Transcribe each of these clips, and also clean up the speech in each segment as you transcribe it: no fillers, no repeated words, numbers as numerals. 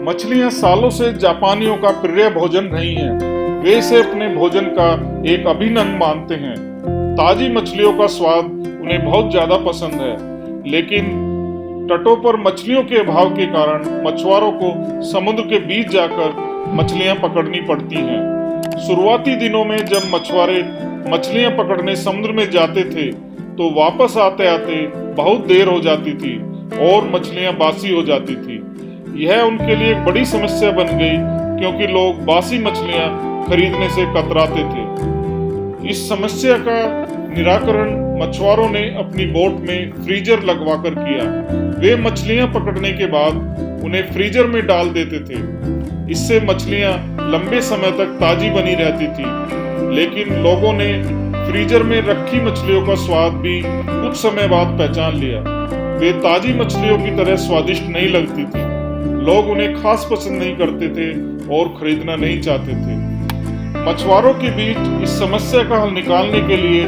मछलियां सालों से जापानियों का प्रिय भोजन रही हैं। वे इसे अपने भोजन का एक अभिन्न अंग मानते हैं। ताजी मछलियों का स्वाद उन्हें बहुत ज्यादा पसंद है, लेकिन तटों पर मछलियों के अभाव के कारण मछुआरों को समुद्र के बीच जाकर मछलियां पकड़नी पड़ती हैं। शुरुआती दिनों में जब मछुआरे मछलियां पकड़ने समुद्र में जाते थे, तो वापस आते आते बहुत देर हो जाती थी और मछलियां बासी हो जाती थी। यह उनके लिए एक बड़ी समस्या बन गई, क्योंकि लोग बासी मछलियां खरीदने से कतराते थे। इस समस्या का निराकरण मछुआरों ने अपनी बोट में फ्रीजर लगवाकर किया। वे मछलियां पकड़ने के बाद उन्हें फ्रीजर में डाल देते थे। इससे मछलियां लंबे समय तक ताजी बनी रहती थी। लेकिन लोगों ने फ्रीजर में रखी मछलियों का स्वाद भी कुछ समय बाद पहचान लिया। वे ताजी मछलियों की तरह स्वादिष्ट नहीं लगती थी। लोग उन्हें खास पसंद नहीं करते थे और खरीदना नहीं चाहते थे। मछुआरों के बीच इस समस्या का हल निकालने के लिए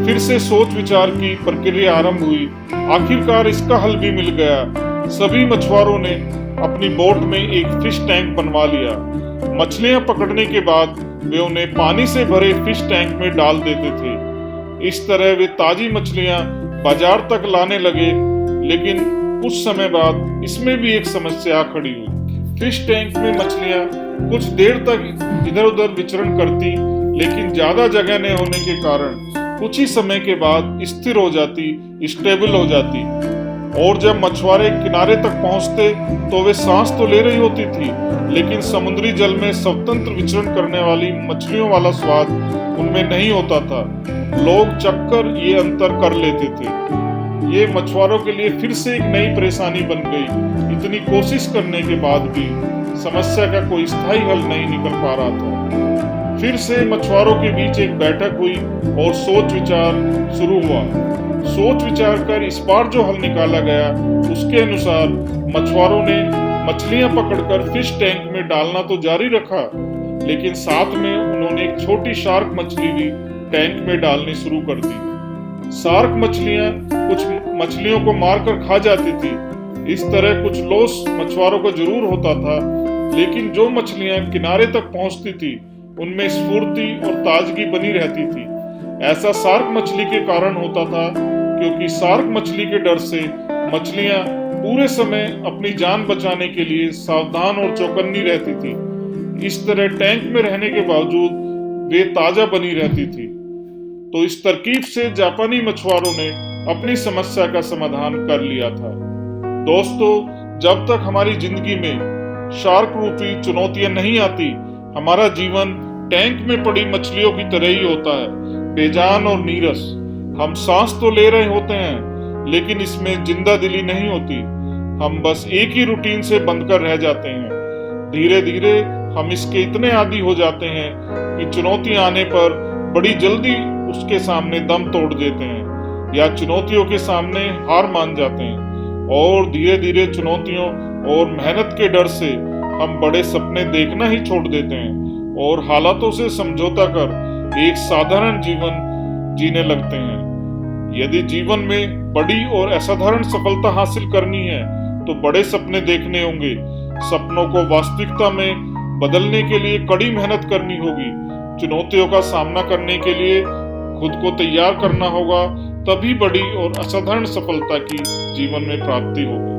फिर से सोच विचार की प्रक्रिया आरंभ हुई। आखिरकार इसका हल भी मिल गया। सभी मछुआरों ने अपनी बोट में एक फिश टैंक बनवा लिया। मछलियां पकड़ने के बाद वे उन्हें पानी से भरे फिश टैंक में डाल देते थे। इस तरह वे ताजी मछलियां बाजार तक लाने लगे। लेकिन कुछ समय बाद इसमें भी एक समस्या खड़ी हुई। फिश टैंक में मछलियां कुछ देर तक इधर उधर विचरण करती, लेकिन ज्यादा जगह न होने के कारण कुछ ही समय के बाद स्थिर हो जाती, स्टेबल हो जाती। और जब मछुआरे किनारे तक पहुंचते तो वे सांस तो ले रही होती थी, लेकिन समुद्री जल में स्वतंत्र विचरण करने वाली मछलियों वाला स्वाद उनमें नहीं होता था। लोग चखकर ये अंतर कर लेते थे। ये मछुआरों के लिए फिर से एक नई परेशानी बन गई। इतनी कोशिश करने के बाद भी समस्या का कोई स्थायी हल नहीं निकल पा रहा था। फिर से मछुआरों के बीच एक बैठक हुई और सोच विचार शुरू हुआ। सोच विचार कर इस बार जो हल निकाला गया, उसके अनुसार मछुआरों ने मछलियां पकड़कर फिश टैंक में डालना तो जारी रखा, लेकिन साथ में उन्होंने एक छोटी शार्क मछली भी टैंक में डालनी शुरू कर दी। शार्क मछलियां कुछ मछलियों को मारकर खा जाती थी। इस तरह कुछ लॉस मछुआरों को जरूर होता था, लेकिन जो मछलियां किनारे तक पहुंचती थी उनमें स्फूर्ति और ताजगी बनी रहती थी। ऐसा शार्क मछली के कारण होता था, क्योंकि शार्क मछली के डर से मछलियां पूरे समय अपनी जान बचाने के लिए सावधान और चौकन्नी रहती थी। इस तरह टैंक में रहने के बावजूद वे ताजा बनी रहती थी। तो इस तरकीब से जापानी मछुआरों ने अपनी समस्या का समाधान कर लिया था। दोस्तों, जब तक हमारी जिंदगी में शार्क रूपी चुनौतियां नहीं आती, हमारा जीवन टैंक में पड़ी मछलियों की तरह ही होता है, बेजान और नीरस। हम सांस तो ले रहे होते हैं, लेकिन इसमें जिंदा दिली नहीं होती। हम बस एक ही रूटीन से बंधकर रह जाते हैं। धीरे धीरे हम इसके इतने आदी हो जाते हैं कि चुनौतियां आने पर बड़ी जल्दी उसके सामने दम तोड़ देते हैं, या चुनौतियों के सामने हार मान जाते हैं। और धीरे धीरे चुनौतियों और मेहनत के डर से हम बड़े सपने देखना ही छोड़ देते हैं और हालातों से समझौता कर एक साधारण जीवन जीने लगते हैं। यदि जीवन में बड़ी और असाधारण सफलता हासिल करनी है, तो बड़े सपने देखने होंगे। सपनों को वास्तविकता में बदलने के लिए कड़ी मेहनत करनी होगी। चुनौतियों का सामना करने के लिए खुद को तैयार करना होगा, तभी बड़ी और असाधारण सफलता की जीवन में प्राप्ति होगी।